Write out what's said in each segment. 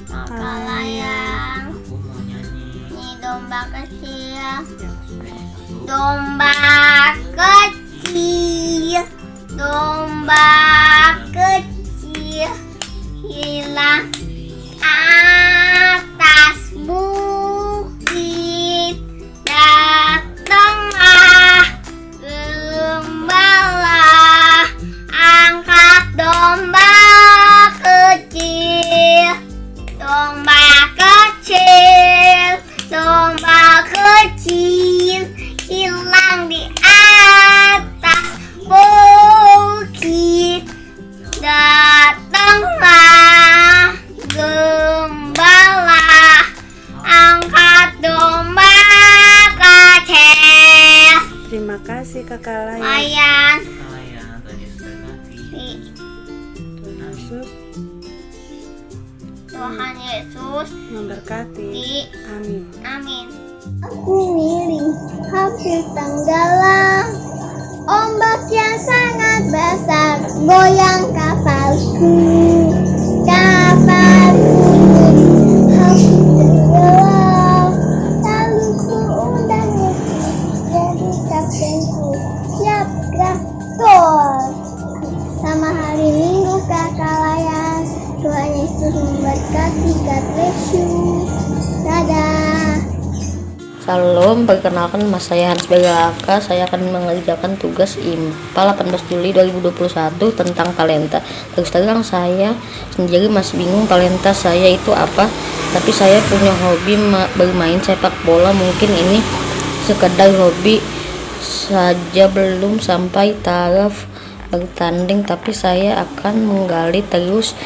Kakak layang, ini domba kecil. Domba kecil, domba kecil, hilang atas bukit. Datanglah gembala, angkat domba kecil, domba kecil, domba kecil, hilang di atas bukit. Datanglah gembala, angkat domba kecil. Terima kasih Kakak Layang. Layan. Yesus Tuhan Yesus memberkati. Amin. Amin. Aku miring hampir tenggelam, ombak yang sangat besar goyang kapalku. Kapalku hampir tenggelam, lalu ku undang Yesus jadi kaptenku. Siap gerak tol. Sama hari Minggu Kakak Layang. Tuhan Yesus memberkati. God bless you. Dadah. Salam, perkenalkan nama saya Hans Begaka. Saya akan mengerjakan tugas IMPA 18 Juli 2021 tentang talenta. Terus terang saya sendiri masih bingung talenta saya itu apa. Tapi saya punya hobi bermain sepak bola. Mungkin ini sekedar hobi saja, belum sampai taraf bertanding. Tapi saya akan menggali terus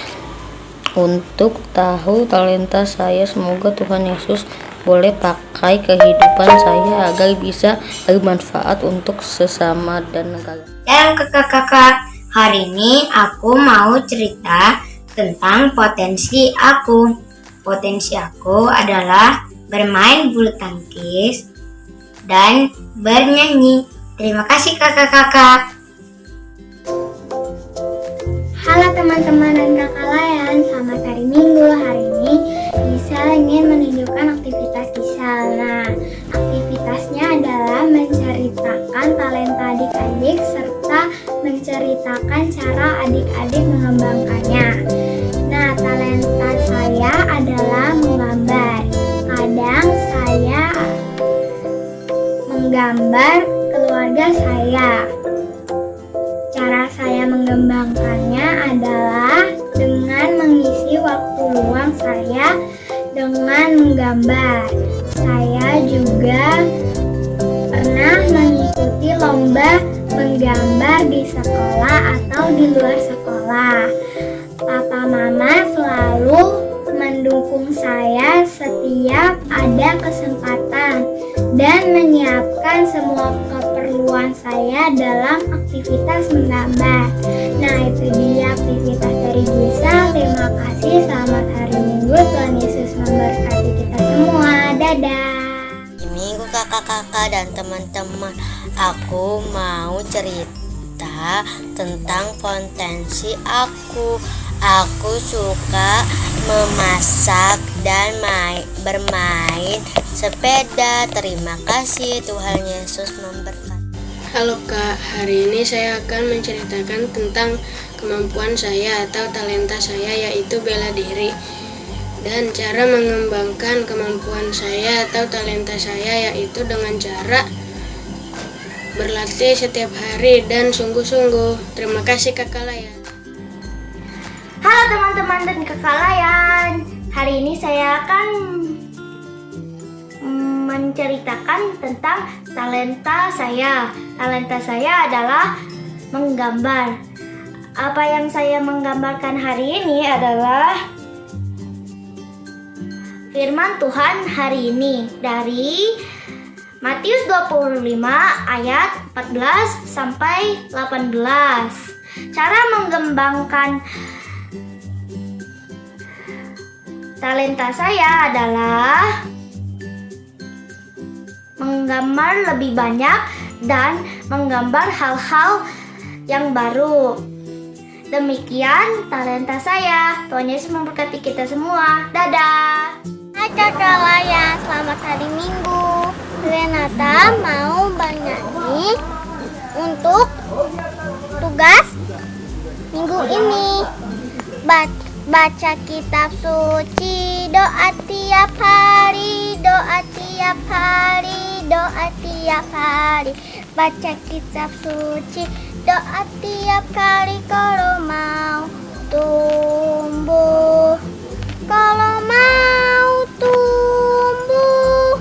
untuk tahu talenta saya. Semoga Tuhan Yesus boleh pakai kehidupan saya agar bisa bermanfaat untuk sesama dan negara. Dan kakak-kakak, hari ini aku mau cerita tentang potensi aku. Potensi aku adalah bermain bulu tangkis dan bernyanyi. Terima kasih kakak-kakak. Halo teman-teman dan kakak Layan, selamat hari Minggu. Hari ini Lisa ingin menunjukkan aktivitas Lisa. Nah, aktivitasnya adalah menceritakan talenta adik-adik serta menceritakan cara adik-adik mengembangkannya. Nah, talenta saya adalah menggambar. Kadang saya menggambar keluarga saya. Cara saya mengembangkannya adalah dengan mengisi waktu luang saya dengan menggambar. Saya juga pernah mengikuti lomba menggambar di sekolah atau di luar sekolah. Papa Mama selalu mendukung saya setiap ada kesempatan dan menyiapkan semua keperluan saya dalam aktivitas menggambar. Nah, itu dia aktivitas dari Gisa. Terima kasih, selamat hari Minggu. Tuhan Yesus memberkati kita semua. Dadah. Minggu kakak-kakak dan teman-teman, aku mau cerita tentang potensi aku. Aku suka memasak dan bermain sepeda. Terima kasih, Tuhan Yesus memberkati. Halo Kak, hari ini saya akan menceritakan tentang kemampuan saya atau talenta saya, yaitu bela diri. Dan cara mengembangkan kemampuan saya atau talenta saya yaitu dengan cara berlatih setiap hari dan sungguh-sungguh. Terima kasih Kakak Layan. Halo teman-teman dan kakak Layan. Hari ini saya akan menceritakan tentang talenta saya. Talenta saya adalah menggambar. Apa yang saya menggambarkan hari ini adalah firman Tuhan hari ini dari Matius 25 ayat 14 sampai 18. Cara mengembangkan talenta saya adalah menggambar lebih banyak dan menggambar hal-hal yang baru. Demikian talenta saya. Tuhan Yesus memberkati kita semua. Dadah. Hai Kakak Layan, selamat hari Minggu. Renata mau bernyanyi untuk tugas minggu ini. Baca kitab suci, doa tiap hari, doa tiap hari, doa tiap hari. Baca kitab suci, doa tiap kali kalau mau tumbuh. Kalau mau tumbuh,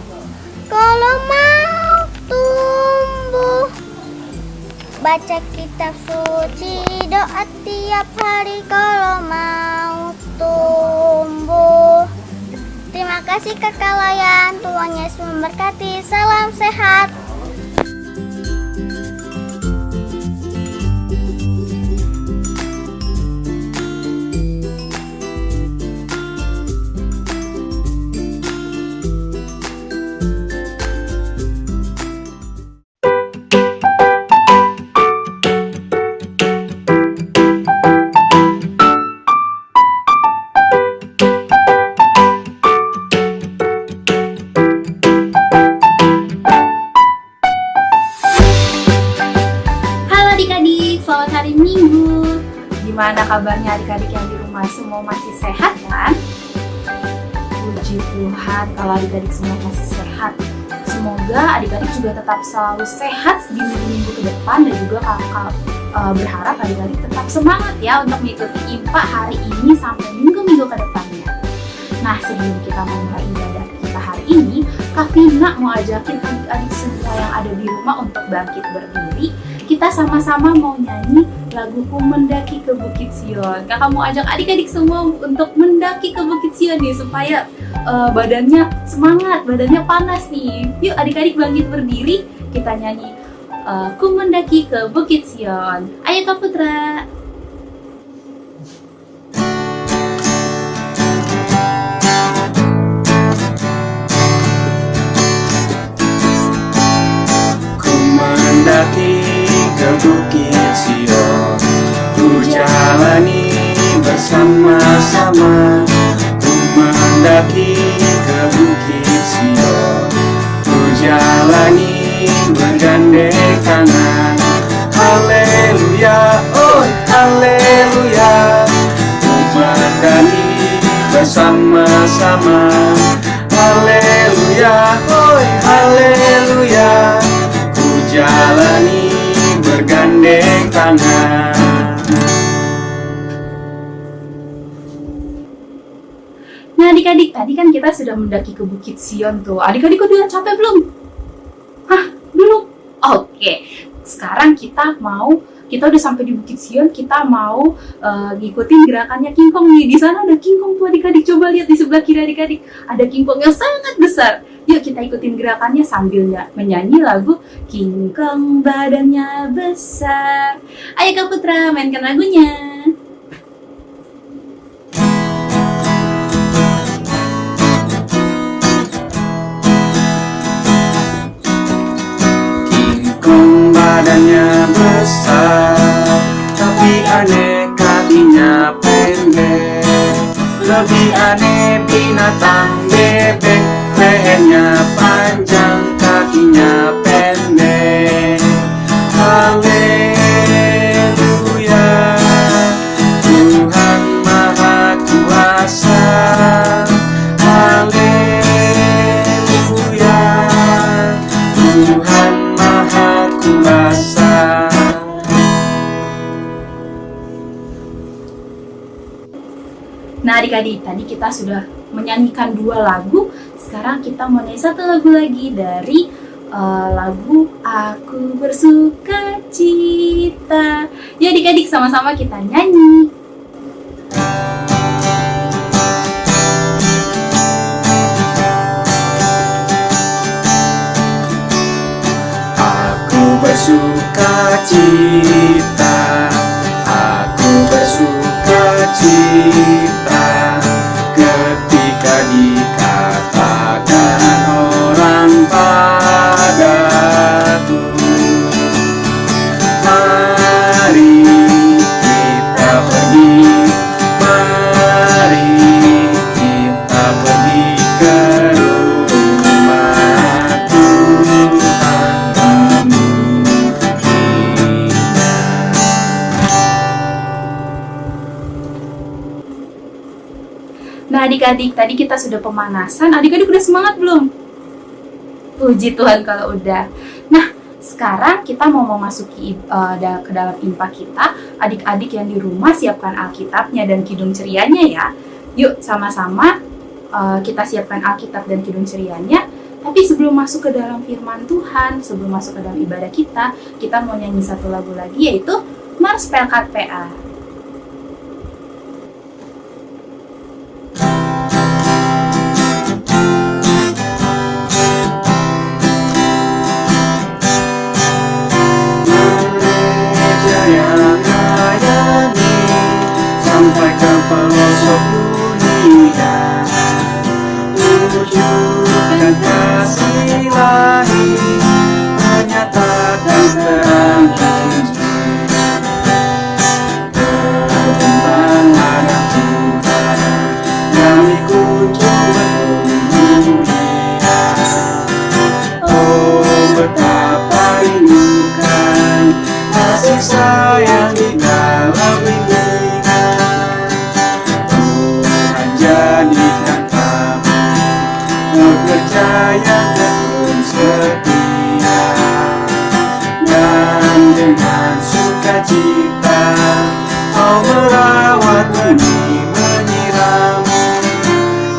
kalau mau tumbuh. Baca kitab suci, doa tiap hari kalau mau tumbuh. Terima kasih Kakak Layan, Tuhan Yesus memberkati. Salam sehat. Selamat hari Minggu. Gimana kabarnya adik-adik yang di rumah? Semua masih sehat kan? Puji Tuhan kalau adik-adik semua masih sehat. Semoga adik-adik juga tetap selalu sehat di minggu-minggu ke depan. Dan juga kakak berharap adik-adik tetap semangat ya untuk mengikuti IMPA hari ini sampai minggu-minggu ke depannya. Nah, sebelum kita memulai ibadah kita hari ini, Kak Vina mau ajakin adik-adik semua yang ada di rumah untuk bangkit berdiri. Kita sama-sama mau nyanyi laguku Mendaki ke Bukit Sion. Kakak mau ajak adik-adik semua untuk mendaki ke Bukit Sion nih, supaya badannya semangat, badannya panas nih. Yuk adik-adik bangkit berdiri, kita nyanyi Ku Mendaki ke Bukit Sion. Ayo Kak Putra. Mendaki ke Bukit Sion, ku jalani bersama-sama. Ku mendaki ke Bukit Sion, ku jalani bergandeng tangan. Haleluya, oh haleluya. Ku mendaki bersama-sama. Haleluya, oh haleluya. Jalani bergandeng tangan. Nah adik-adik, tadi kan kita sudah mendaki ke Bukit Sion tuh. Adik-adik udah capek belum? Hah? Belum? Oke. Sekarang kita udah sampai di Bukit Sion, kita mau ngikutin gerakannya kingkong nih. Di sana ada kingkong tuh adik-adik. Coba lihat di sebelah kiri adik-adik. Ada kingkong yang sangat besar. Yuk kita ikutin gerakannya sambil menyanyi lagu Kingkong badannya besar. Ayo Kak Putra, mainkan lagunya. Kingkong badannya besar, tapi aneh kakinya pendek. Lebih aneh binatang bebek, lehernya panjang, kakinya pendek. Haleluya, Tuhan Maha Kuasa. Haleluya, Tuhan Maha Kuasa. Nah adik-adik, tadi kita sudah menyanyikan 2 lagu. Sekarang kita mau nyanyi 1 lagu lagi dari lagu Aku Bersuka Cita. Ya adik-adik sama-sama kita nyanyi. Aku bersuka cita, aku bersuka cita ketika dikatakan orang padaku, mari kita Nah adik-adik, tadi kita sudah pemanasan. Adik-adik udah semangat belum? Puji Tuhan kalau udah. Nah, sekarang kita mau memasuki ke dalam IMPA kita. Adik-adik yang di rumah siapkan Alkitabnya dan Kidung Cerianya ya. Yuk sama-sama kita siapkan Alkitab dan Kidung Cerianya. Tapi sebelum masuk ke dalam firman Tuhan, sebelum masuk ke dalam ibadah kita mau nyanyi satu lagu lagi, yaitu Mars Pelkat PA. Gereja yang melayani sampai ke pelosok dunia, wujudkan kasih ilahi, menyatakan terang Injil. Tentang anak Tuhan, kami kunjung bertemu Dia. Oh, betapa rindukan kasih sayang di dalam bimbingan. Tuhan jadikan kami bekerja yang tekun setia, dan dengan sukacita kau merawat benih menyirami,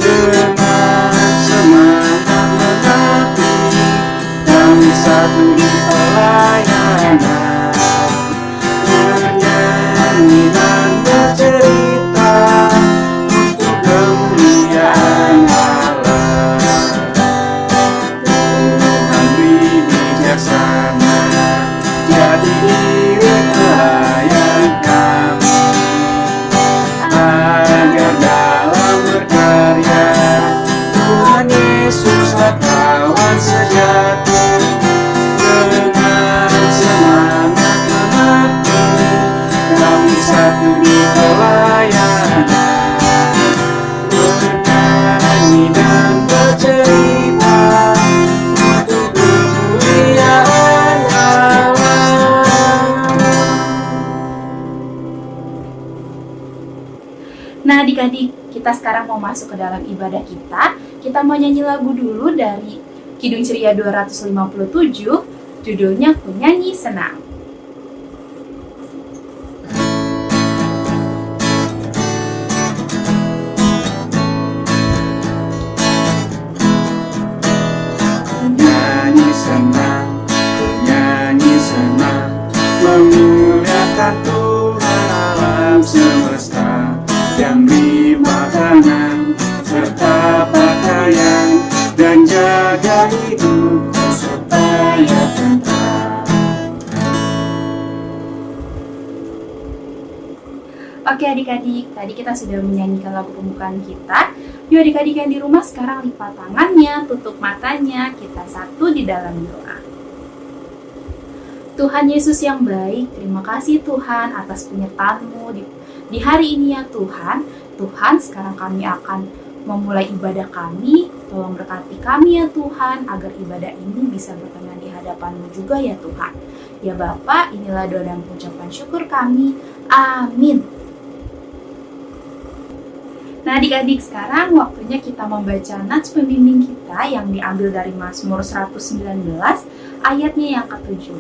dengan semangat mengabdi kami satu di pelayanan, bernyanyi dan bercerita untuk kemuliaan Allah. Tuhan bijaksana, jadi diri pelayan kami, agar dalam berkarya Tuhan Yesus kawan sejati, dengan semangat mengabdi kami satu di pelayanan, bernyanyi dan bercerita untuk kemuliaan Allah. Nah adik-adik, kita sekarang mau masuk ke dalam ibadah kita. Kita mau nyanyi lagu dulu dari Kidung Ceria 257, judulnya Ku Nyanyi Senang. Nyanyi senang, nyanyi senang, memuliakan Tuhan alam semesta, yang beri makanan serta pakaian, dan jaga hidupku supaya tentram. Oke adik-adik, tadi kita sudah menyanyikan lagu pembukaan kita. Yuk adik-adik yang di rumah sekarang lipat tangannya, tutup matanya, kita satu di dalam doa. Tuhan Yesus yang baik, terima kasih Tuhan atas penyertaan-Mu di hari ini ya Tuhan. Tuhan, sekarang kami akan memulai ibadah kami. Tolong berkati kami ya Tuhan, agar ibadah ini bisa berkenan di hadapan-Mu juga ya Tuhan. Ya Bapa, inilah doa dan ucapan syukur kami. Amin. Nah adik-adik, sekarang waktunya kita membaca nats pembimbing kita yang diambil dari Mazmur 119 ayatnya yang ke-7.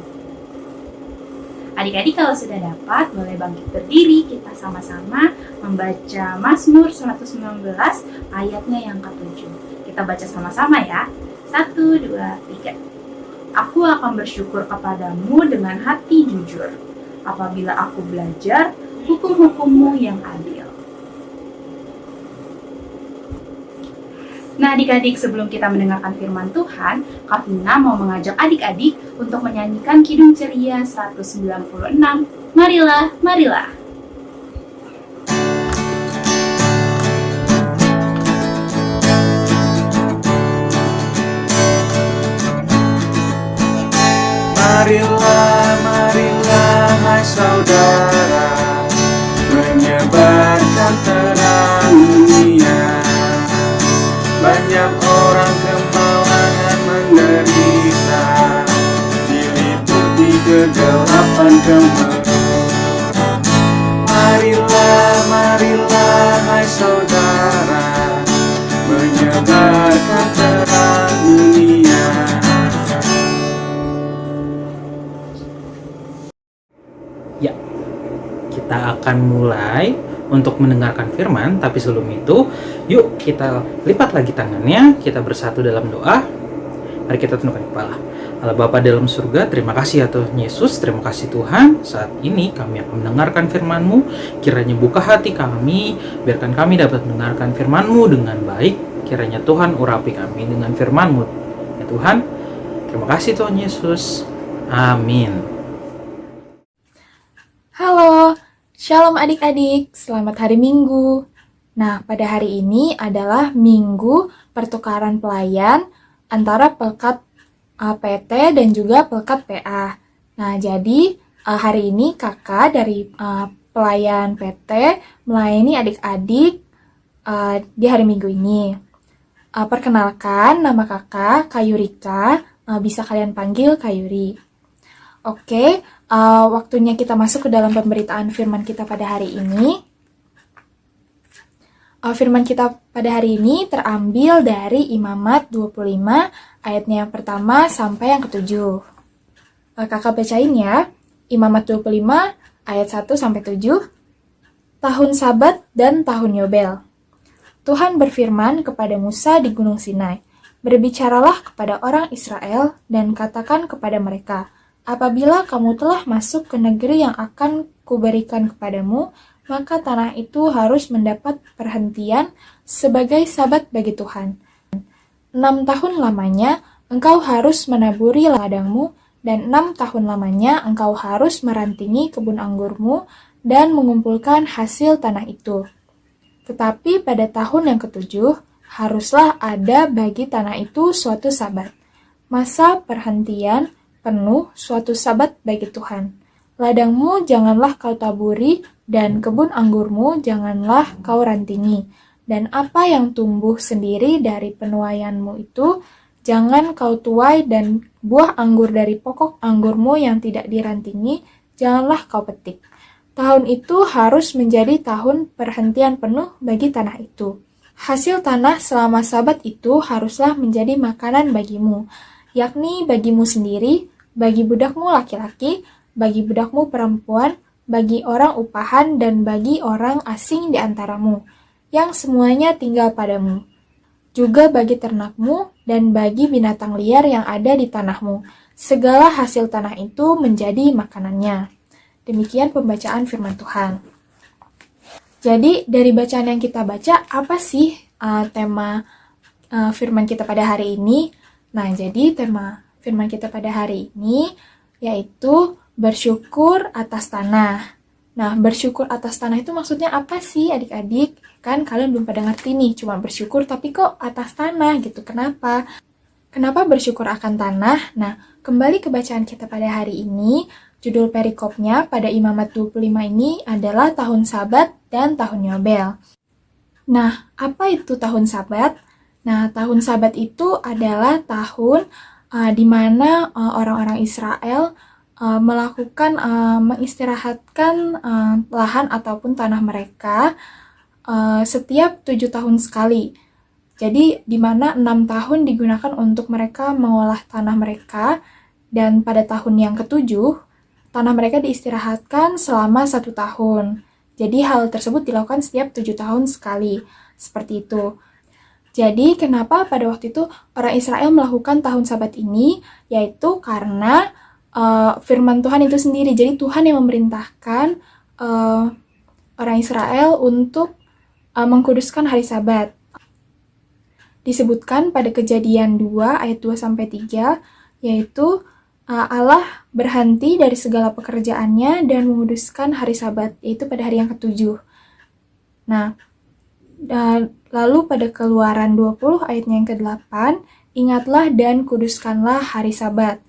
Adik-adik kalau sudah dapat, boleh bangkit berdiri, kita sama-sama membaca Mazmur 119 ayatnya yang ke-7. Kita baca sama-sama ya. 1, 2, 3. Aku akan bersyukur kepadamu dengan hati jujur, apabila aku belajar hukum-hukum-Mu yang adil. Nah adik-adik, sebelum kita mendengarkan firman Tuhan, Kak Vina mau mengajak adik-adik untuk menyanyikan Kidung Ceria 196. Marilah, marilah. Marilah, marilah, hai saudara, menyebarkan terang dunia. Banyak orang kemalangan menderita, diliputi kegelapan gemerlap. Marilah, marilah, hai saudara, Ya, kita akan mulai untuk mendengarkan firman, tapi sebelum itu, yuk kita lipat lagi tangannya, kita bersatu dalam doa. Mari kita tundukkan kepala. Allah Bapa dalam surga, terima kasih ya Tuhan Yesus, terima kasih Tuhan. Saat ini kami akan mendengarkan firman-Mu, kiranya buka hati kami, biarkan kami dapat mendengarkan firman-Mu dengan baik. Kiranya Tuhan urapi kami dengan firman-Mu. Ya Tuhan, terima kasih Tuhan Yesus. Amin. Halo, Shalom adik-adik, selamat hari Minggu. Nah, pada hari ini adalah Minggu pertukaran pelayan antara Pelkat PT dan juga Pelkat PA. Nah, jadi hari ini kakak dari pelayan PT melayani adik-adik di hari Minggu ini. Perkenalkan, nama kakak Kayurika, bisa kalian panggil Kayuri. Oke, waktunya kita masuk ke dalam pemberitaan firman kita pada hari ini. Firman kita pada hari ini terambil dari Imamat 25 ayatnya yang pertama sampai yang ketujuh. Kakak bacain ya. Imamat 25 ayat 1 sampai 7. Tahun Sabat dan tahun Yobel. Tuhan berfirman kepada Musa di Gunung Sinai, "Berbicaralah kepada orang Israel dan katakan kepada mereka, apabila kamu telah masuk ke negeri yang akan kuberikan kepadamu, maka tanah itu harus mendapat perhentian sebagai sabat bagi Tuhan. 6 tahun lamanya engkau harus menaburi ladangmu, dan 6 tahun lamanya engkau harus merantingi kebun anggurmu dan mengumpulkan hasil tanah itu. Tetapi pada tahun yang ketujuh, haruslah ada bagi tanah itu suatu sabat, masa perhentian penuh suatu sabat bagi Tuhan. Ladangmu janganlah kau taburi, dan kebun anggurmu janganlah kau rantingi, dan apa yang tumbuh sendiri dari penuaianmu itu jangan kau tuai, dan buah anggur dari pokok anggurmu yang tidak dirantingi janganlah kau petik. Tahun itu harus menjadi tahun perhentian penuh bagi tanah itu. Hasil tanah selama sabat itu haruslah menjadi makanan bagimu, yakni bagimu sendiri, bagi budakmu laki-laki, bagi budakmu perempuan, bagi orang upahan, dan bagi orang asing di antaramu, yang semuanya tinggal padamu. Juga bagi ternakmu, dan bagi binatang liar yang ada di tanahmu. Segala hasil tanah itu menjadi makanannya." Demikian pembacaan firman Tuhan. Jadi, dari bacaan yang kita baca, apa sih tema firman kita pada hari ini? Nah, jadi tema firman kita pada hari ini yaitu bersyukur atas tanah. Nah, bersyukur atas tanah itu maksudnya apa sih adik-adik? Kan kalian belum pada ngerti nih, cuma bersyukur tapi kok atas tanah gitu. Kenapa? Kenapa bersyukur akan tanah? Nah, kembali ke bacaan kita pada hari ini, judul perikopnya pada Imamat 25 ini adalah tahun Sabat dan tahun Yobel. Nah, apa itu tahun Sabat? Nah, tahun Sabat itu adalah tahun di mana orang-orang Israel melakukan mengistirahatkan lahan ataupun tanah mereka setiap 7 tahun sekali. Jadi di mana 6 tahun digunakan untuk mereka mengolah tanah mereka, dan pada tahun yang ketujuh tanah mereka diistirahatkan selama 1 tahun. Jadi hal tersebut dilakukan setiap 7 tahun sekali, seperti itu. Jadi kenapa pada waktu itu orang Israel melakukan tahun Sabat ini? Yaitu karena firman Tuhan itu sendiri. Jadi Tuhan yang memerintahkan orang Israel untuk mengkuduskan hari Sabat. Disebutkan pada Kejadian 2 ayat 2-3, yaitu Allah berhenti dari segala pekerjaannya dan menguduskan hari Sabat, yaitu pada hari yang ketujuh. Nah, lalu pada Keluaran 20 ayatnya yang ke-8, ingatlah dan kuduskanlah hari Sabat.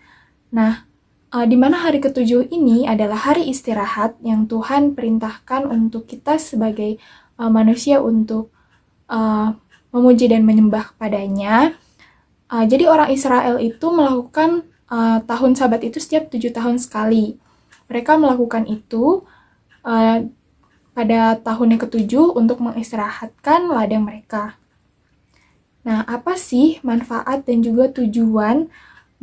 Nah, di mana hari ketujuh ini adalah hari istirahat yang Tuhan perintahkan untuk kita sebagai manusia untuk memuji dan menyembah kepadanya. Jadi orang Israel itu melakukan tahun Sabat itu setiap 7 tahun sekali. Mereka melakukan itu pada tahun yang ketujuh untuk mengistirahatkan ladang mereka. Nah, apa sih manfaat dan juga tujuan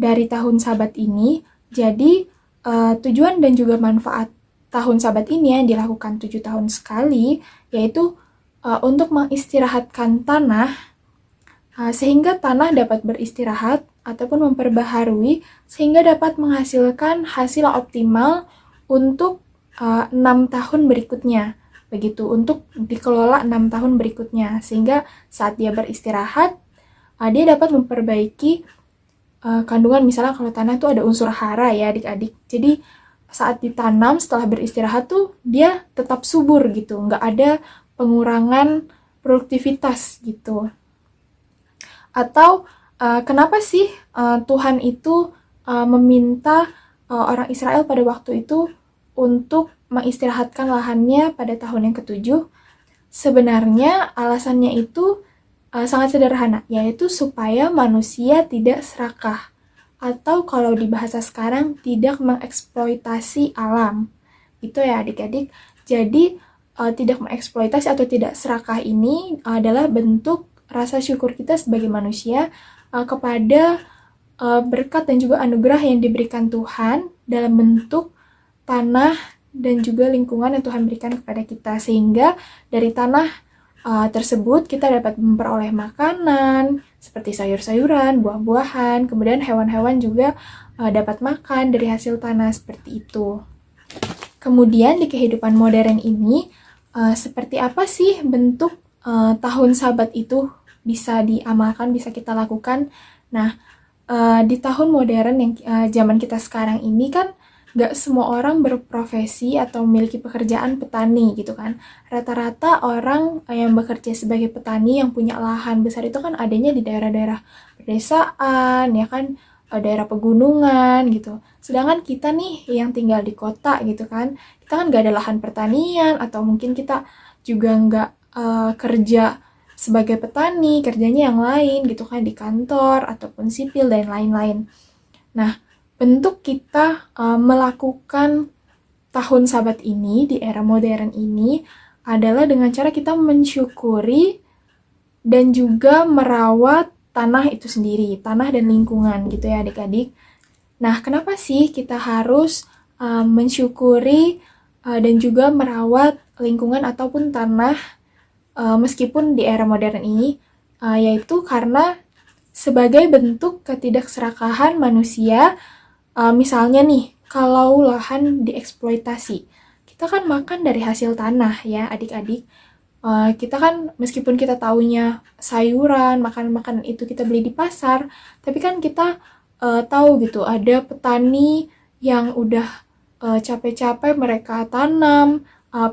dari tahun Sabat ini? Jadi, tujuan dan juga manfaat tahun Sabat ini yang dilakukan 7 tahun sekali, yaitu untuk mengistirahatkan tanah sehingga tanah dapat beristirahat ataupun memperbaharui sehingga dapat menghasilkan hasil optimal untuk 6 tahun berikutnya. Begitu, untuk dikelola 6 tahun berikutnya, sehingga saat dia beristirahat dia dapat memperbaiki kandungan. Misalnya kalau tanah itu ada unsur hara ya adik-adik, jadi saat ditanam setelah beristirahat tuh dia tetap subur gitu, nggak ada pengurangan produktivitas gitu. Atau kenapa sih Tuhan itu meminta orang Israel pada waktu itu untuk mengistirahatkan lahannya pada tahun yang ke-7? Sebenarnya alasannya itu sangat sederhana, yaitu supaya manusia tidak serakah, atau kalau di bahasa sekarang tidak mengeksploitasi alam. Itu ya adik-adik. Jadi tidak mengeksploitasi atau tidak serakah ini adalah bentuk rasa syukur kita sebagai manusia kepada berkat dan juga anugerah yang diberikan Tuhan dalam bentuk tanah dan juga lingkungan yang Tuhan berikan kepada kita, sehingga dari tanah tersebut kita dapat memperoleh makanan seperti sayur-sayuran, buah-buahan, kemudian hewan-hewan juga dapat makan dari hasil tanah seperti itu. Kemudian di kehidupan modern ini, seperti apa sih bentuk tahun Sabat itu bisa diamalkan, bisa kita lakukan? Nah, di tahun modern yang zaman kita sekarang ini kan gak semua orang berprofesi atau memiliki pekerjaan petani gitu kan. Rata-rata orang yang bekerja sebagai petani yang punya lahan besar itu kan adanya di daerah-daerah pedesaan, ya kan, daerah pegunungan gitu. Sedangkan kita nih yang tinggal di kota gitu kan, kita kan gak ada lahan pertanian, atau mungkin kita juga gak kerja sebagai petani, kerjanya yang lain gitu kan, di kantor ataupun sipil dan lain-lain. Nah, bentuk kita melakukan tahun Sabat ini di era modern ini adalah dengan cara kita mensyukuri dan juga merawat tanah itu sendiri, tanah dan lingkungan gitu ya adik-adik. Nah, kenapa sih kita harus mensyukuri dan juga merawat lingkungan ataupun tanah meskipun di era modern ini? Yaitu karena sebagai bentuk ketidakserakahan manusia. Misalnya nih, kalau lahan dieksploitasi, kita kan makan dari hasil tanah ya adik-adik. Kita kan meskipun kita taunya sayuran, makanan-makanan itu kita beli di pasar, tapi kan kita tahu gitu, ada petani yang udah capek-capek mereka tanam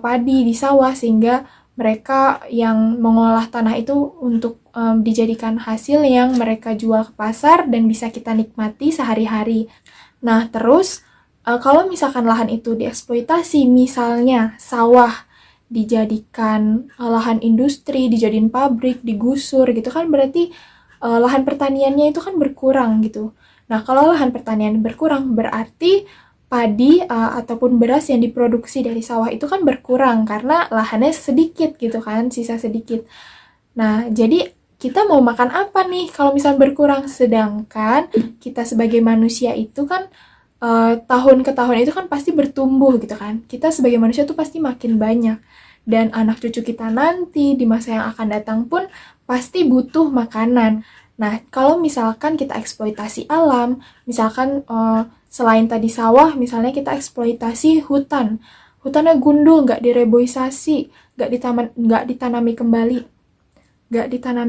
padi di sawah, sehingga mereka yang mengolah tanah itu untuk dijadikan hasil yang mereka jual ke pasar dan bisa kita nikmati sehari-hari. Nah, terus kalau misalkan lahan itu dieksploitasi, misalnya sawah dijadikan lahan industri, dijadiin pabrik, digusur gitu kan, berarti lahan pertaniannya itu kan berkurang gitu. Nah, kalau lahan pertanian berkurang, berarti padi ataupun beras yang diproduksi dari sawah itu kan berkurang karena lahannya sedikit gitu kan, sisa sedikit. Nah, jadi kita mau makan apa nih kalau misalnya berkurang? Sedangkan kita sebagai manusia itu kan tahun ke tahun itu kan pasti bertumbuh gitu kan. Kita sebagai manusia tuh pasti makin banyak. Dan anak cucu kita nanti di masa yang akan datang pun pasti butuh makanan. Nah, kalau misalkan kita eksploitasi alam, misalkan selain tadi sawah, misalnya kita eksploitasi hutan. Hutannya gundul, nggak direboisasi, nggak ditanami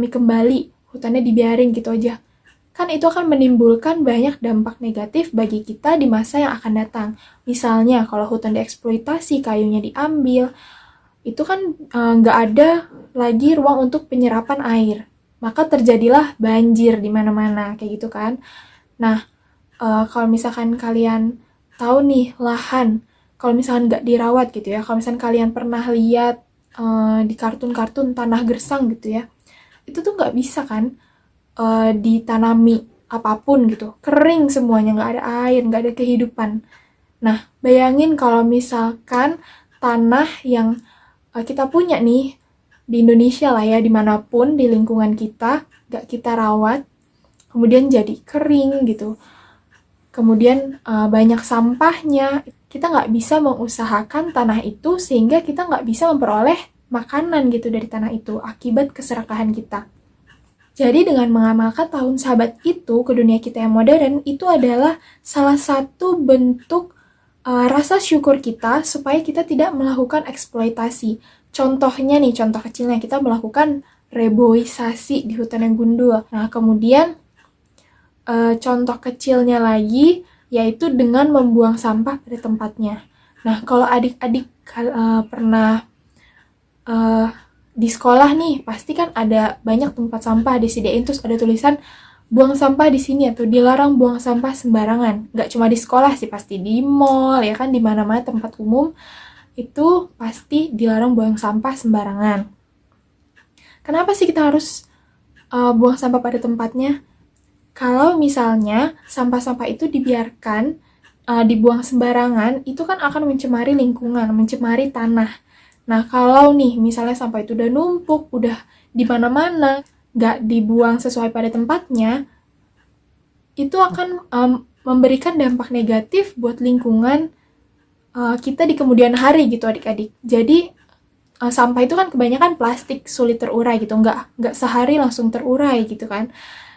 kembali, hutannya dibiarin gitu aja. Kan itu akan menimbulkan banyak dampak negatif bagi kita di masa yang akan datang. Misalnya kalau hutan dieksploitasi, kayunya diambil, itu kan nggak ada lagi ruang untuk penyerapan air. Maka terjadilah banjir di mana-mana, kayak gitu kan. Nah, kalau misalkan kalian tahu nih lahan, kalau misalkan nggak dirawat gitu ya, kalau misalkan kalian pernah lihat di kartun-kartun tanah gersang gitu ya, itu tuh nggak bisa kan ditanami apapun gitu, kering semuanya, nggak ada air, nggak ada kehidupan. Nah, bayangin kalau misalkan tanah yang kita punya nih di Indonesia lah ya, dimanapun di lingkungan kita, nggak kita rawat, kemudian jadi kering gitu, kemudian banyak sampahnya, kita nggak bisa mengusahakan tanah itu sehingga kita nggak bisa memperoleh makanan gitu dari tanah itu akibat keserakahan kita. Jadi dengan mengamalkan tahun sahabat itu ke dunia kita yang modern, itu adalah salah satu bentuk rasa syukur kita supaya kita tidak melakukan eksploitasi. Contohnya nih, contoh kecilnya kita melakukan reboisasi di hutan yang gundul. Nah, kemudian contoh kecilnya lagi yaitu dengan membuang sampah pada tempatnya. Nah, kalau adik-adik pernah di sekolah nih, pasti kan ada banyak tempat sampah disediain, terus ada tulisan buang sampah di sini atau dilarang buang sampah sembarangan. Nggak cuma di sekolah sih, pasti di mall, ya kan, di mana-mana tempat umum itu pasti dilarang buang sampah sembarangan. Kenapa sih kita harus buang sampah pada tempatnya? Kalau misalnya sampah-sampah itu dibiarkan dibuang sembarangan, itu kan akan mencemari lingkungan, mencemari tanah. Nah, kalau nih misalnya sampah itu udah numpuk, udah di mana-mana, nggak dibuang sesuai pada tempatnya, itu akan memberikan dampak negatif buat lingkungan kita di kemudian hari gitu adik-adik. Jadi sampah itu kan kebanyakan plastik, sulit terurai gitu, nggak sehari langsung terurai gitu kan.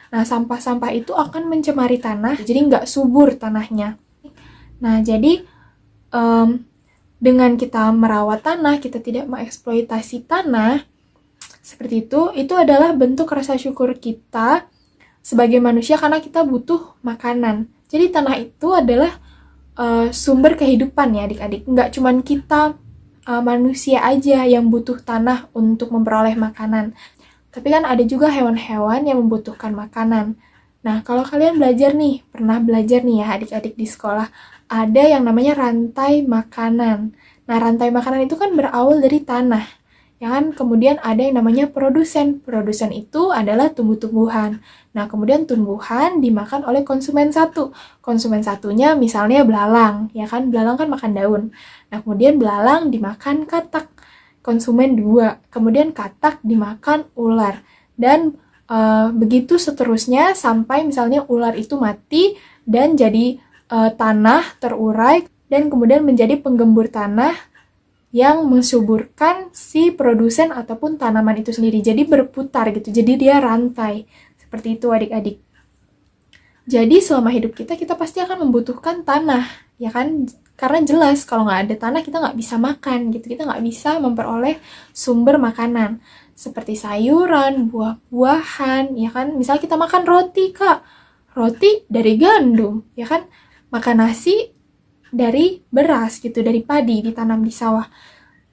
Nah, sampah-sampah itu akan mencemari tanah, jadi nggak subur tanahnya. Nah, jadi dengan kita merawat tanah, kita tidak mengeksploitasi tanah, seperti itu adalah bentuk rasa syukur kita sebagai manusia karena kita butuh makanan. Jadi tanah itu adalah sumber kehidupan ya adik-adik. Nggak cuman kita manusia aja yang butuh tanah untuk memperoleh makanan. Tapi kan ada juga hewan-hewan yang membutuhkan makanan. Nah, kalau kalian pernah belajar nih ya adik-adik di sekolah, ada yang namanya rantai makanan. Nah, rantai makanan itu kan berawal dari tanah. Ya kan, kemudian ada yang namanya produsen. Produsen itu adalah tumbuh-tumbuhan. Nah, kemudian tumbuhan dimakan oleh konsumen satu. Konsumen satunya misalnya belalang, ya kan? Belalang kan makan daun. Nah, kemudian belalang dimakan katak. Konsumen 2. Kemudian katak dimakan ular. Dan begitu seterusnya sampai misalnya ular itu mati dan jadi tanah terurai dan kemudian menjadi penggembur tanah yang mensuburkan si produsen ataupun tanaman itu sendiri. Jadi berputar gitu, jadi dia rantai. Seperti itu adik-adik. Jadi selama hidup kita pasti akan membutuhkan tanah, ya kan? Karena jelas kalau nggak ada tanah kita nggak bisa makan gitu, kita nggak bisa memperoleh sumber makanan. Seperti sayuran, buah-buahan, ya kan? Misal kita makan roti, Kak. Roti dari gandum, ya kan? Makan nasi dari beras gitu, dari padi ditanam di sawah.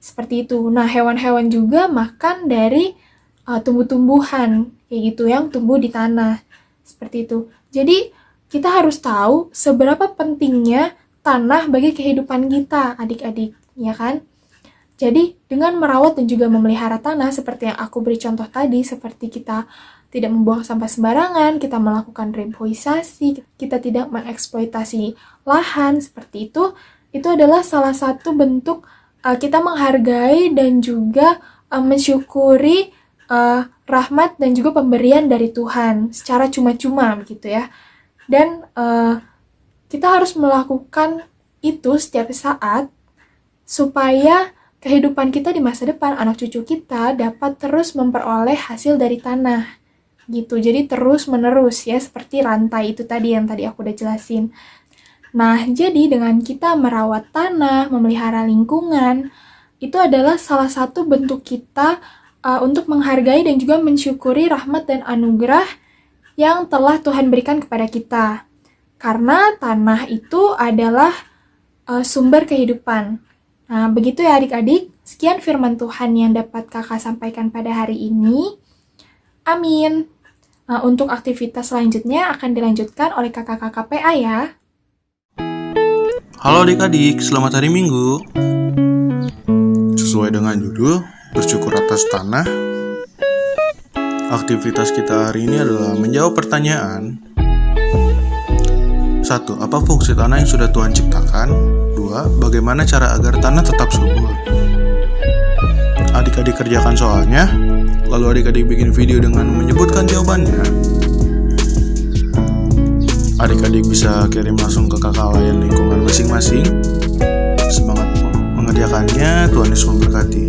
Seperti itu. Nah, hewan-hewan juga makan dari tumbuh-tumbuhan kayak gitu yang tumbuh di tanah. Seperti itu. Jadi, kita harus tahu seberapa pentingnya tanah bagi kehidupan kita, adik-adik, ya kan? Jadi, dengan merawat dan juga memelihara tanah, seperti yang aku beri contoh tadi, seperti kita tidak membuang sampah sembarangan, kita melakukan reboisasi, kita tidak mengeksploitasi lahan, seperti itu adalah salah satu bentuk kita menghargai dan juga mensyukuri rahmat dan juga pemberian dari Tuhan secara cuma-cuma, begitu ya. Dan kita harus melakukan itu setiap saat supaya kehidupan kita di masa depan, anak cucu kita dapat terus memperoleh hasil dari tanah gitu. Jadi terus menerus ya, seperti rantai itu tadi yang tadi aku udah jelasin. Nah, jadi dengan kita merawat tanah, memelihara lingkungan, itu adalah salah satu bentuk kita untuk menghargai dan juga mensyukuri rahmat dan anugerah yang telah Tuhan berikan kepada kita. Karena tanah itu adalah sumber kehidupan. Nah, begitu ya adik-adik. Sekian firman Tuhan yang dapat kakak sampaikan pada hari ini. Amin. Nah, untuk aktivitas selanjutnya akan dilanjutkan oleh kakak-kakak PA ya. Halo adik-adik, selamat hari Minggu. Sesuai dengan judul, bersyukur atas tanah. Aktivitas kita hari ini adalah menjawab pertanyaan. 1. Apa fungsi tanah yang sudah Tuhan ciptakan? 2. Bagaimana cara agar tanah tetap subur? Adik-adik kerjakan soalnya, lalu adik-adik bikin video dengan menyebutkan jawabannya. Adik-adik bisa kirim langsung ke kakak layan lingkungan masing-masing mengerjakannya. Tuhan Yesus memberkati.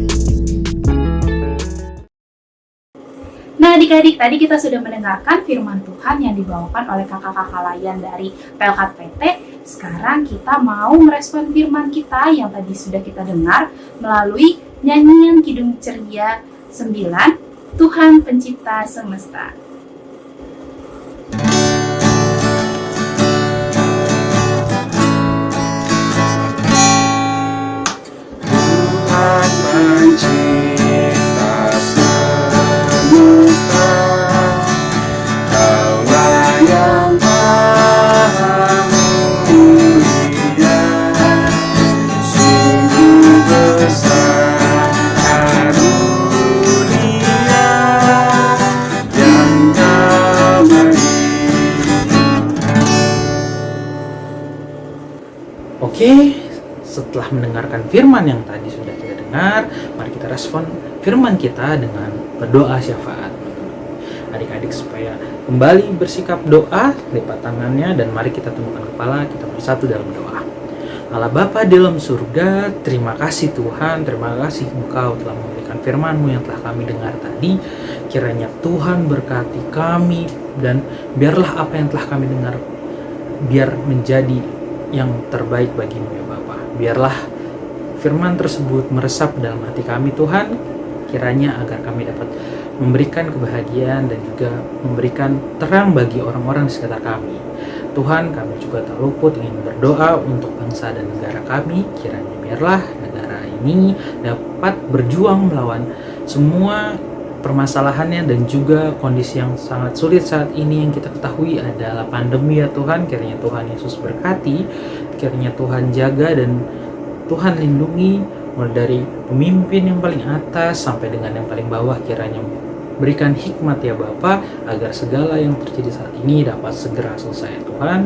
Nah adik-adik, tadi kita sudah mendengarkan firman Tuhan yang dibawakan oleh kakak-kakak layan dari Pelkat PT. Sekarang kita mau merespon firman kita yang tadi sudah kita dengar melalui nyanyian Kidung Ceria 9, Tuhan Pencipta Semesta. Tuhan pencipta semesta, Kaulah yang maha mulia, sungguh besar karunia yang Kau beri. Oke, setelah mendengarkan firman yang tadi sudah kita dengar, mari kita respon firman kita dengan berdoa syafaat. Adik-adik supaya kembali bersikap doa, lipat tangannya dan mari kita tundukkan kepala, kita bersatu dalam doa. Allah Bapa di dalam surga, terima kasih Tuhan, terima kasih Engkau telah memberikan firman-Mu yang telah kami dengar tadi. Kiranya Tuhan berkati kami dan biarlah apa yang telah kami dengar biar menjadi yang terbaik bagimu ya Bapa. Biarlah firman tersebut meresap dalam hati kami Tuhan, kiranya agar kami dapat memberikan kebahagiaan dan juga memberikan terang bagi orang-orang di sekitar kami. Tuhan, kami juga tak luput ingin berdoa untuk bangsa dan negara kami. Kiranya biarlah negara ini dapat berjuang melawan semua permasalahannya dan juga kondisi yang sangat sulit saat ini yang kita ketahui adalah pandemi ya Tuhan. Kiranya Tuhan Yesus berkati, kiranya Tuhan jaga dan Tuhan lindungi mulai dari pemimpin yang paling atas sampai dengan yang paling bawah. Kiranya berikan hikmat ya Bapa agar segala yang terjadi saat ini dapat segera selesai Tuhan.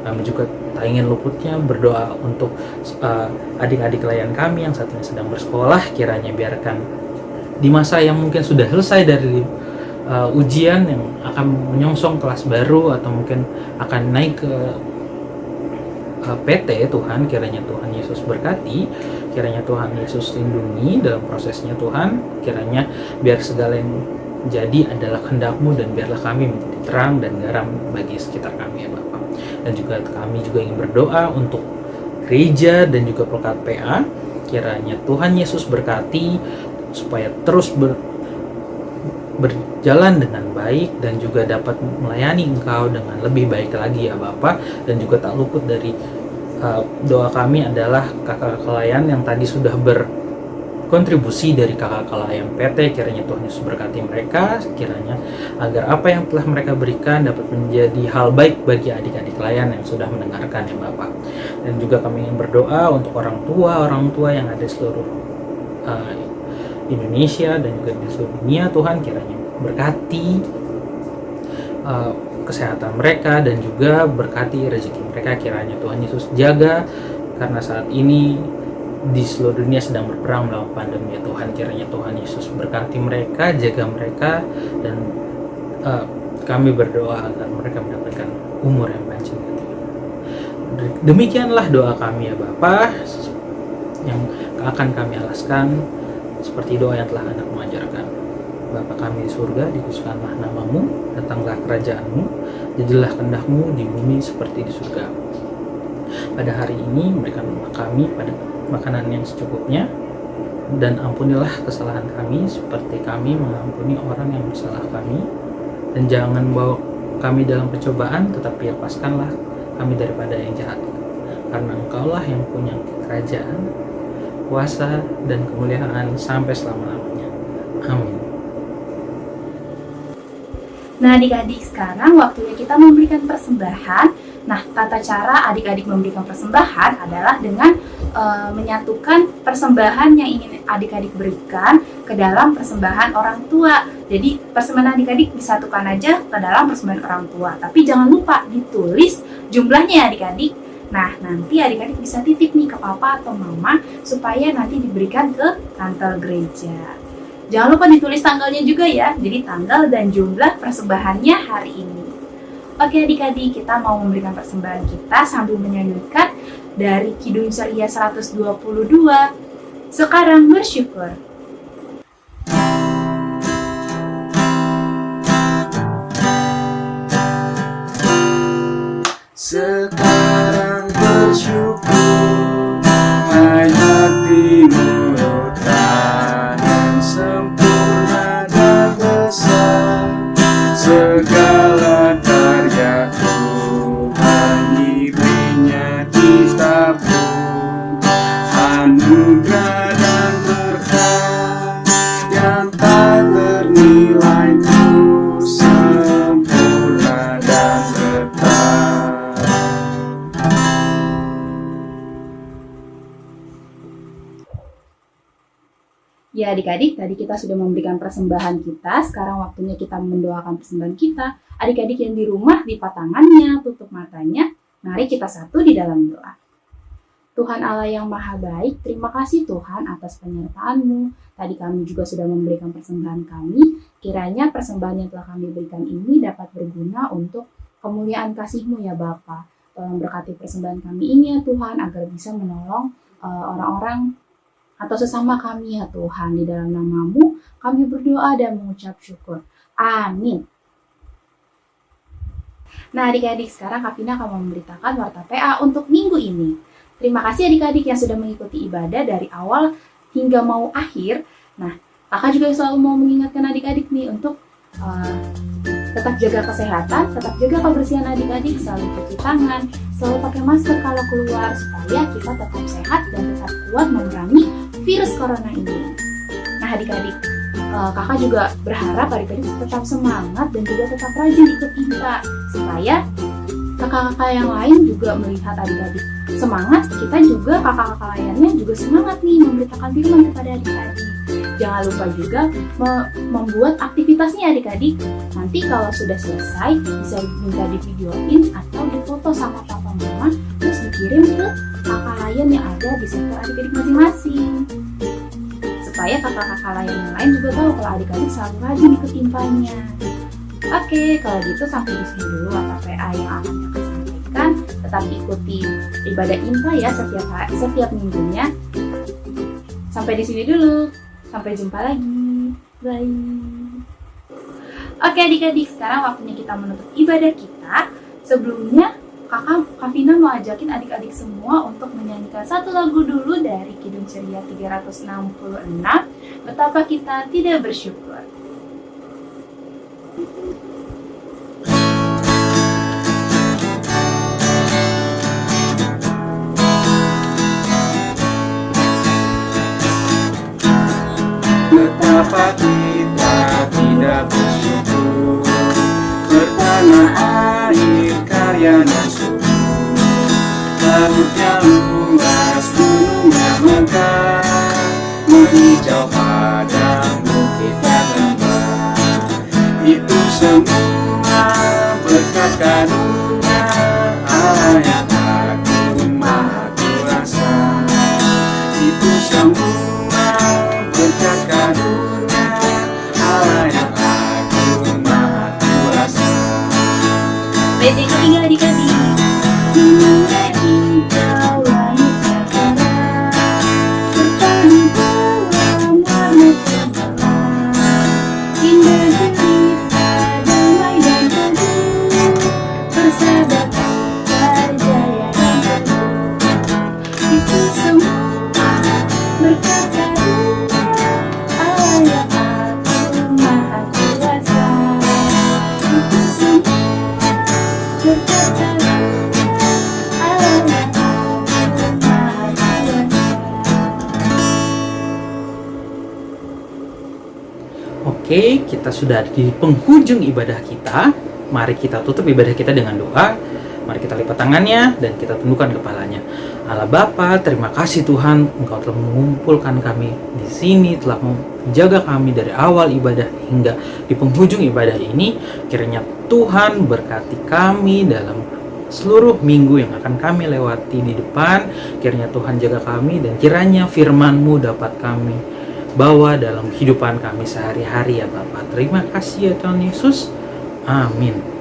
Kami juga tak ingin luputnya berdoa untuk adik-adik layan kami yang saat ini sedang bersekolah. Kiranya biarkan di masa yang mungkin sudah selesai dari ujian yang akan menyongsong kelas baru atau mungkin akan naik ke PT Tuhan, kiranya Tuhan Yesus berkati, kiranya Tuhan Yesus lindungi dalam prosesnya Tuhan, kiranya biar segala yang jadi adalah kehendak-Mu dan biarlah kami menjadi terang dan garam bagi sekitar kami ya Bapak. Dan juga kami juga ingin berdoa untuk gereja dan juga Pelkat PA, kiranya Tuhan Yesus berkati supaya terus berjalan dengan baik dan juga dapat melayani Engkau dengan lebih baik lagi ya Bapak. Dan juga tak luput dari doa kami adalah kakak layan yang tadi sudah berkontribusi dari kakak layan PT. Kiranya Tuhan Yesus berkati mereka, kiranya agar apa yang telah mereka berikan dapat menjadi hal baik bagi adik-adik layan yang sudah mendengarkan ya Bapak. Dan juga kami ingin berdoa untuk orang tua yang ada di seluruh Indonesia dan juga di seluruh dunia. Tuhan, kiranya berkati kesehatan mereka dan juga berkati rezeki mereka. Kiranya Tuhan Yesus jaga, karena saat ini di seluruh dunia sedang berperang melawan pandemi ya Tuhan. Kiranya Tuhan Yesus berkati mereka, jaga mereka, dan kami berdoa agar mereka mendapatkan umur yang panjang. Demikianlah doa kami ya Bapa yang akan kami alaskan seperti doa yang telah Anak mengajarkan. Bapa kami di surga, dikuduskanlah nama-Mu, datanglah kerajaan-Mu, jadilah kehendak-Mu di bumi seperti di surga. Pada hari ini berikanlah kami pada makanan yang secukupnya, dan ampunilah kesalahan kami seperti kami mengampuni orang yang bersalah kami, dan jangan bawa kami dalam pencobaan, tetapi lepaskanlah kami daripada yang jahat, karena Engkaulah yang punya kerajaan, kuasa, dan kemuliaan sampai selama-lamanya. Amin. Nah adik-adik, sekarang waktunya kita memberikan persembahan. Nah, tata cara adik-adik memberikan persembahan adalah dengan menyatukan persembahan yang ingin adik-adik berikan ke dalam persembahan orang tua. Jadi persembahan adik-adik disatukan aja ke dalam persembahan orang tua. Tapi jangan lupa ditulis jumlahnya ya adik-adik. Nah, nanti adik-adik bisa titip nih ke papa atau mama supaya nanti diberikan ke kantor gereja. Jangan lupa ditulis tanggalnya juga ya, jadi tanggal dan jumlah persembahannya hari ini. Oke adik-adik, kita mau memberikan persembahan kita sambil menyanyikan dari Kidung Ceria 122, Sekarang bersyukur. Sekarang bersyukur, hai hati murka dan sempurna dan besar. Segala karya Tuhan diberinya kita pun anugerah dan berkah yang tak ternilai, tuh sempurna dan tetap. Ya adik-adik, tadi kita sudah memberikan persembahan kita, sekarang waktunya kita mendoakan persembahan kita. Adik-adik yang di rumah, lipat tangannya, tutup matanya, mari kita satu di dalam doa. Tuhan Allah yang Maha Baik, terima kasih Tuhan atas penyertaan-Mu. Tadi kami juga sudah memberikan persembahan kami, kiranya persembahan yang telah kami berikan ini dapat berguna untuk kemuliaan kasih-Mu ya Bapa. Tolong berkati persembahan kami ini ya Tuhan, agar bisa menolong orang-orang atau sesama kami ya Tuhan. Di dalam nama-Mu kami berdoa dan mengucap syukur. Amin. Nah adik-adik, sekarang Kak Vina akan memberitakan warta PA untuk minggu ini. Terima kasih adik-adik yang sudah mengikuti ibadah dari awal hingga mau akhir. Nah, Kakak juga selalu mau mengingatkan adik-adik nih untuk tetap jaga kesehatan, tetap jaga kebersihan adik-adik, selalu cuci tangan, selalu pakai masker kalau keluar, supaya kita tetap sehat dan tetap kuat memerangi virus corona ini. Nah adik-adik, kakak juga berharap adik-adik tetap semangat dan juga tetap rajin ikut IPA, supaya kakak-kakak yang lain juga melihat adik-adik semangat, kita juga kakak-kakak lainnya juga semangat nih memberitakan firman kepada adik-adik. Jangan lupa juga membuat aktivitasnya adik-adik. Nanti kalau sudah selesai bisa minta di videoin atau difoto sama papa mama, terus dikirim ke kakak lain yang ada di sektor adik-adik masing-masing, supaya kakak-kakak lain yang lain juga tahu kalau adik-adik selalu rajin ikut impanya. Oke, kalau gitu sampai di sini dulu warta PA yang akan kakak sampaikan. Tetap ikuti ibadah IMPA ya setiap minggunya. Sampai di sini dulu. Sampai jumpa lagi. Bye. Oke adik-adik, sekarang waktunya kita menutup ibadah kita. Sebelumnya, Kak Vina mau ajakin adik-adik semua untuk menyanyikan satu lagu dulu dari Kidung Ceria 366, Betapa Kita Tidak Bersyukur. Betapa kita tidak bersyukur, bertanah air karyanya subur, lautnya luas, gunungnya megah, menghijau padang bukit dan lembah. Itu semua berkat karunia Allah yang agung maha kuasa. Itu semua berkat karunia Allah yang agung maha kuasa. Bait yang ketiga adik-adik. Dunia hijau langitnya cerah, bertani dalam warna cemerlang, indah jelita damai dan teduh, persahabatan berjaya dan teguh. Itu semua berkat karunia Allah yang agung maha kuasa. Itu semua berkat karunia Allah yang agung maha kuasa. Oke, kita sudah di penghujung ibadah kita. Mari kita tutup ibadah kita dengan doa. Mari kita lipat tangannya dan kita tundukkan kepalanya. Allah Bapa, terima kasih Tuhan, Engkau telah mengumpulkan kami di sini, telah menjaga kami dari awal ibadah hingga di penghujung ibadah ini. Kiranya Tuhan berkati kami dalam seluruh minggu yang akan kami lewati di depan. Kiranya Tuhan jaga kami dan kiranya firman-Mu dapat kami bawa dalam kehidupan kami sehari-hari ya Bapa. Terima kasih ya Tuhan Yesus. Amin.